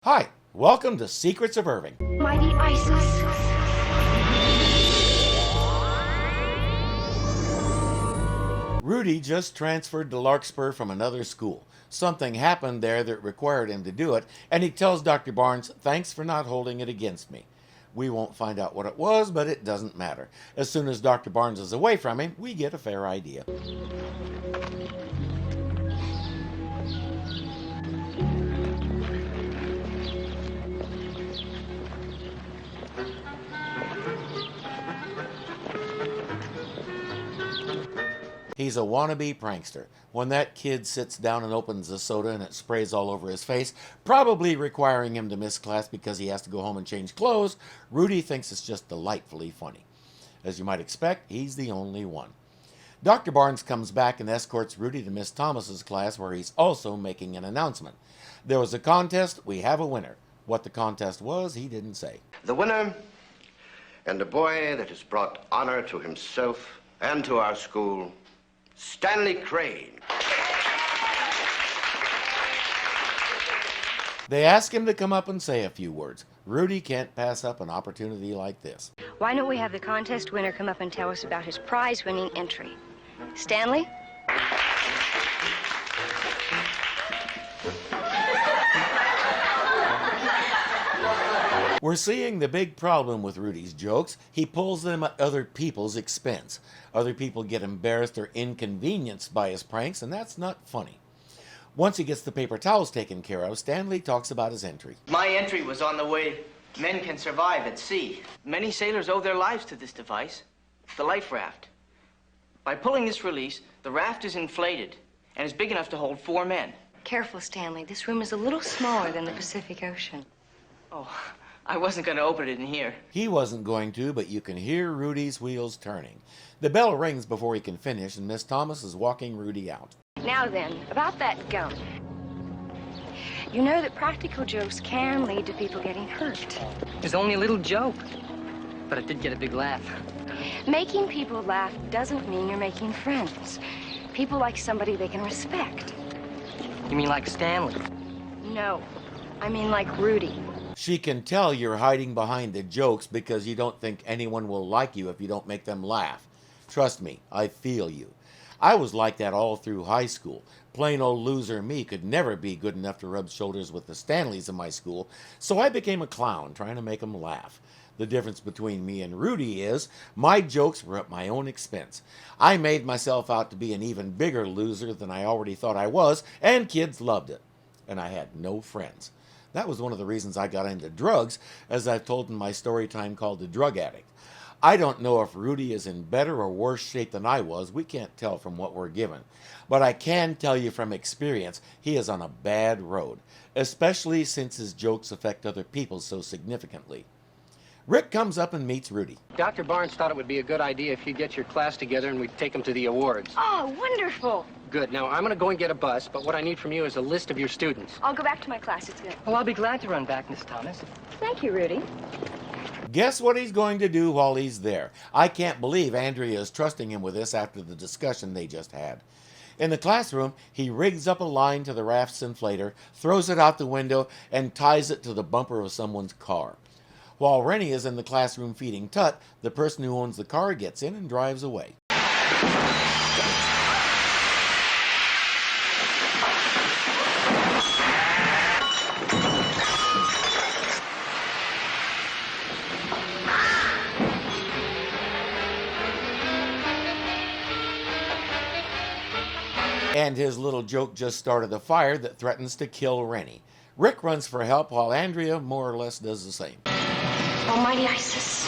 Hi, welcome to Secrets of Irving. Mighty Isis. Rudy just transferred to Larkspur from another school. Something happened there that required him to do it, and he tells Dr. Barnes, "Thanks for not holding it against me." We won't find out what it was, but it doesn't matter. As soon as Dr. Barnes is away from him, we get a fair idea. He's a wannabe prankster. When that kid sits down and opens a soda and it sprays all over his face, probably requiring him to miss class because he has to go home and change clothes, Rudy thinks it's just delightfully funny. As you might expect, he's the only one. Dr. Barnes comes back and escorts Rudy to Miss Thomas's class, where he's also making an announcement. There was a contest, we have a winner. What the contest was, he didn't say. The winner, and a boy that has brought honor to himself and to our school, Stanley Crane. They ask him to come up and say a few words. Rudy can't pass up an opportunity like this. Why don't we have the contest winner come up and tell us about his prize-winning entry? Stanley? We're seeing the big problem with Rudy's jokes. He pulls them at other people's expense. Other people get embarrassed or inconvenienced by his pranks, and that's not funny. Once he gets the paper towels taken care of, Stanley talks about his entry. My entry was on the way men can survive at sea. Many sailors owe their lives to this device, the life raft. By pulling this release, the raft is inflated and is big enough to hold 4 men. Careful, Stanley. This room is a little smaller than the Pacific Ocean. Oh, I wasn't going to open it in here. He wasn't going to, but you can hear Rudy's wheels turning. The bell rings before he can finish, and Miss Thomas is walking Rudy out. Now then, about that gun. You know that practical jokes can lead to people getting hurt. It's only a little joke, but it did get a big laugh. Making people laugh doesn't mean you're making friends. People like somebody they can respect. You mean like Stanley? No, I mean like Rudy. She can tell you're hiding behind the jokes because you don't think anyone will like you if you don't make them laugh. Trust me, I feel you. I was like that all through high school. Plain old loser me could never be good enough to rub shoulders with the Stanleys in my school, so I became a clown trying to make them laugh. The difference between me and Rudy is my jokes were at my own expense. I made myself out to be an even bigger loser than I already thought I was, and kids loved it. And I had no friends. That was one of the reasons I got into drugs, as I've told in my story time called The Drug Addict. I don't know if Rudy is in better or worse shape than I was. We can't tell from what we're given. But I can tell you from experience, he is on a bad road, especially since his jokes affect other people so significantly. Rick comes up and meets Rudy. Dr. Barnes thought it would be a good idea if you get your class together and we'd take them to the awards. Oh, wonderful. Good. Now, I'm going to go and get a bus, but what I need from you is a list of your students. I'll go back to my class. It's good. Oh, I'll be glad to run back, Miss Thomas. Thank you, Rudy. Guess what he's going to do while he's there? I can't believe Andrea is trusting him with this after the discussion they just had. In the classroom, he rigs up a line to the raft's inflator, throws it out the window, and ties it to the bumper of someone's car. While Rennie is in the classroom feeding Tut, the person who owns the car gets in and drives away. And his little joke just started a fire that threatens to kill Rennie. Rick runs for help while Andrea more or less does the same. Almighty Isis.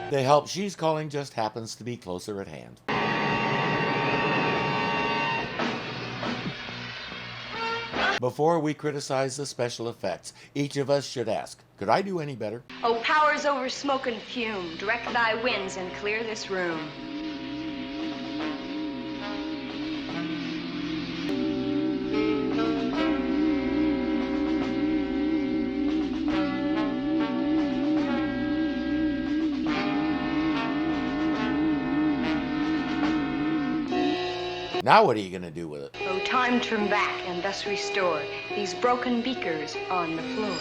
The help she's calling just happens to be closer at hand. Before we criticize the special effects, each of us should ask, could I do any better? Oh, powers over smoke and fume, direct thy winds and clear this room. Now what are you going to do with it? Oh, time turned back and thus restore these broken beakers on the floor.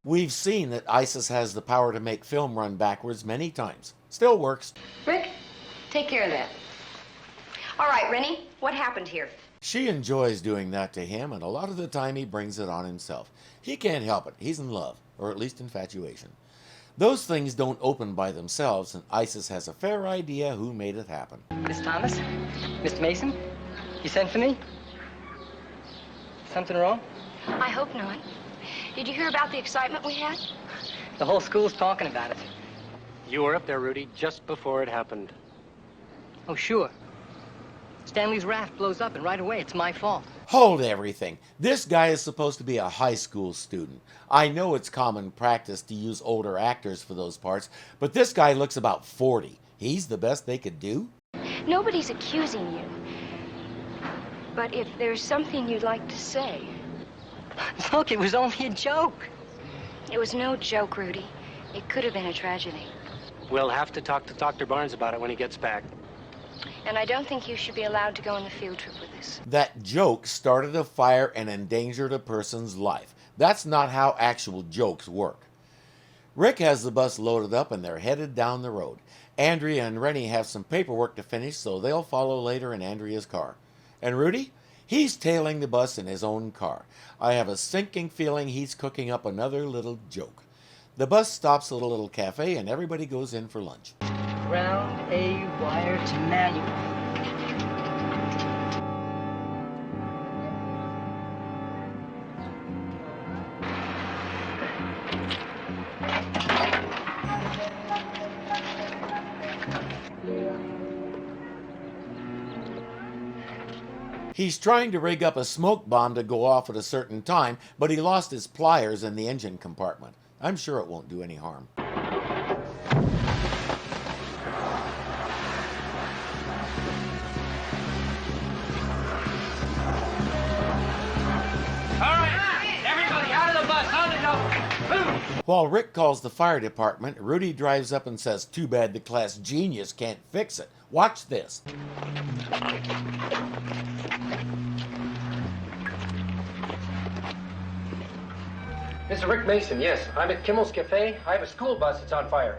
We've seen that ISIS has the power to make film run backwards many times. Still works. Rick, take care of that. All right, Rennie, what happened here? She enjoys doing that to him, and a lot of the time he brings it on himself. He can't help it. He's in love, or at least infatuation. Those things don't open by themselves, and ISIS has a fair idea who made it happen. Miss Thomas? Mr. Mason? You sent for me? Something wrong? I hope not. Did you hear about the excitement we had? The whole school's talking about it. You were up there, Rudy, just before it happened. Oh, sure. Stanley's raft blows up, and right away, it's my fault. Hold everything. This guy is supposed to be a high school student. I know it's common practice to use older actors for those parts, but this guy looks about 40. He's the best they could do? Nobody's accusing you. But if there's something you'd like to say... Look, it was only a joke. It was no joke, Rudy. It could have been a tragedy. We'll have to talk to Dr. Barnes about it when he gets back. And I don't think you should be allowed to go on the field trip with us. That joke started a fire and endangered a person's life. That's not how actual jokes work. Rick has the bus loaded up and they're headed down the road. Andrea and Rennie have some paperwork to finish, so they'll follow later in Andrea's car. And Rudy? He's tailing the bus in his own car. I have a sinking feeling he's cooking up another little joke. The bus stops at a little cafe and everybody goes in for lunch. Round A wire to manual. He's trying to rig up a smoke bomb to go off at a certain time, but he lost his pliers in the engine compartment. I'm sure it won't do any harm. While Rick calls the fire department, Rudy drives up and says, "Too bad the class genius can't fix it. Watch this." Mr. Rick Mason, yes. I'm at Kimmel's Cafe. I have a school bus that's on fire.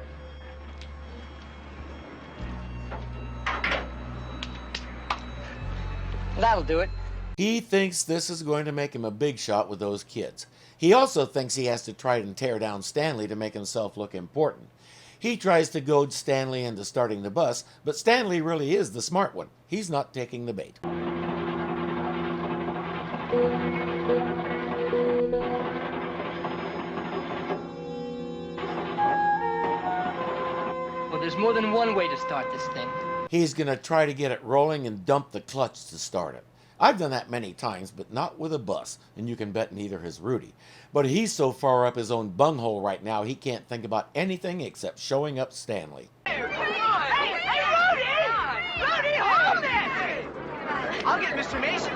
That'll do it. He thinks this is going to make him a big shot with those kids. He also thinks he has to try and tear down Stanley to make himself look important. He tries to goad Stanley into starting the bus, but Stanley really is the smart one. He's not taking the bait. Well, there's more than one way to start this thing. He's going to try to get it rolling and dump the clutch to start it. I've done that many times, but not with a bus, and you can bet neither has Rudy. But he's so far up his own bunghole right now, he can't think about anything except showing up Stanley. Hey, Rudy! Rudy, hold it! I'll get Mr. Mason.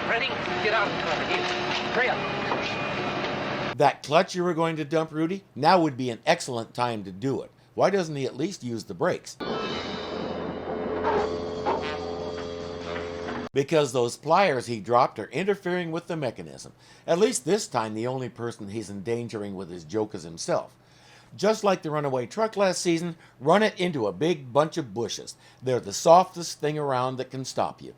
Ready? Get out of the car. Here. Hurry up. That clutch you were going to dump, Rudy? Now would be an excellent time to do it. Why doesn't he at least use the brakes? Because those pliers he dropped are interfering with the mechanism. At least this time the only person he's endangering with his joke is himself. Just like the runaway truck last season, run it into a big bunch of bushes. They're the softest thing around that can stop you.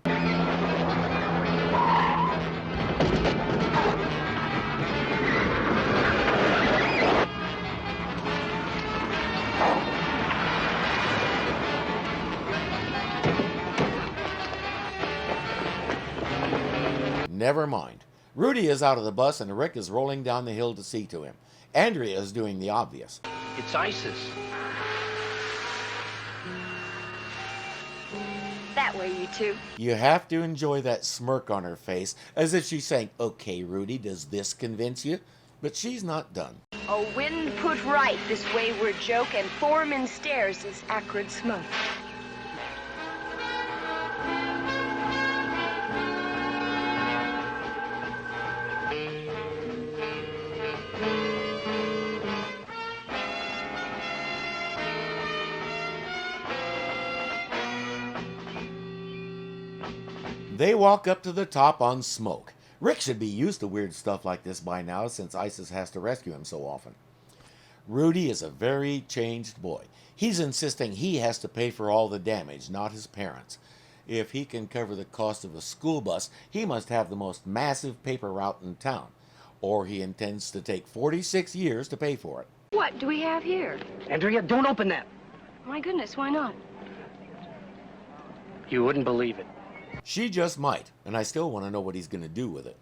Never mind. Rudy is out of the bus and Rick is rolling down the hill to see to him. Andrea is doing the obvious. It's ISIS. That way, you two. You have to enjoy that smirk on her face, as if she's saying, "Okay, Rudy, does this convince you?" But she's not done. Oh, wind put right this wayward joke, and foreman stares his acrid smoke. They walk up to the top on Smoke. Rick should be used to weird stuff like this by now, since ISIS has to rescue him so often. Rudy is a very changed boy. He's insisting he has to pay for all the damage, not his parents. If he can cover the cost of a school bus, he must have the most massive paper route in town, or he intends to take 46 years to pay for it. What do we have here? Andrea, don't open that. My goodness, why not? You wouldn't believe it. She just might, and I still want to know what he's going to do with it.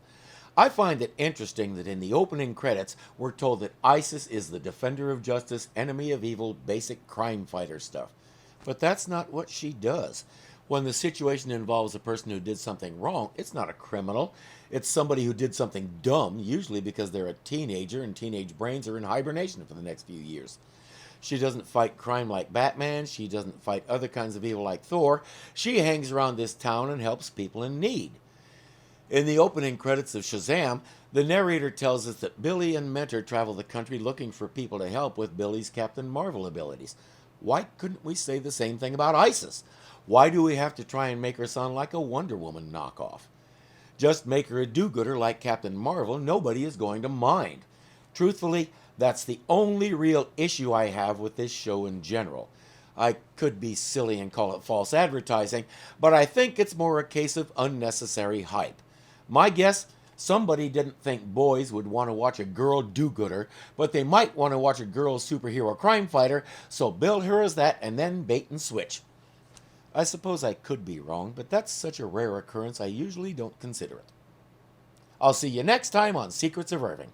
I find it interesting that in the opening credits, we're told that ISIS is the defender of justice, enemy of evil, basic crime fighter stuff. But that's not what she does. When the situation involves a person who did something wrong, it's not a criminal. It's somebody who did something dumb, usually because they're a teenager and teenage brains are in hibernation for the next few years. She doesn't fight crime like Batman. She doesn't fight other kinds of evil like Thor. She hangs around this town and helps people in need. In the opening credits of Shazam, the narrator tells us that Billy and Mentor travel the country looking for people to help with Billy's Captain Marvel abilities. Why couldn't we say the same thing about ISIS? Why do we have to try and make her sound like a Wonder Woman knockoff? Just make her a do-gooder like Captain Marvel, nobody is going to mind. Truthfully, that's the only real issue I have with this show in general. I could be silly and call it false advertising, but I think it's more a case of unnecessary hype. My guess, somebody didn't think boys would want to watch a girl do-gooder, but they might want to watch a girl superhero crime fighter, so build her as that and then bait and switch. I suppose I could be wrong, but that's such a rare occurrence I usually don't consider it. I'll see you next time on Secrets of Irving.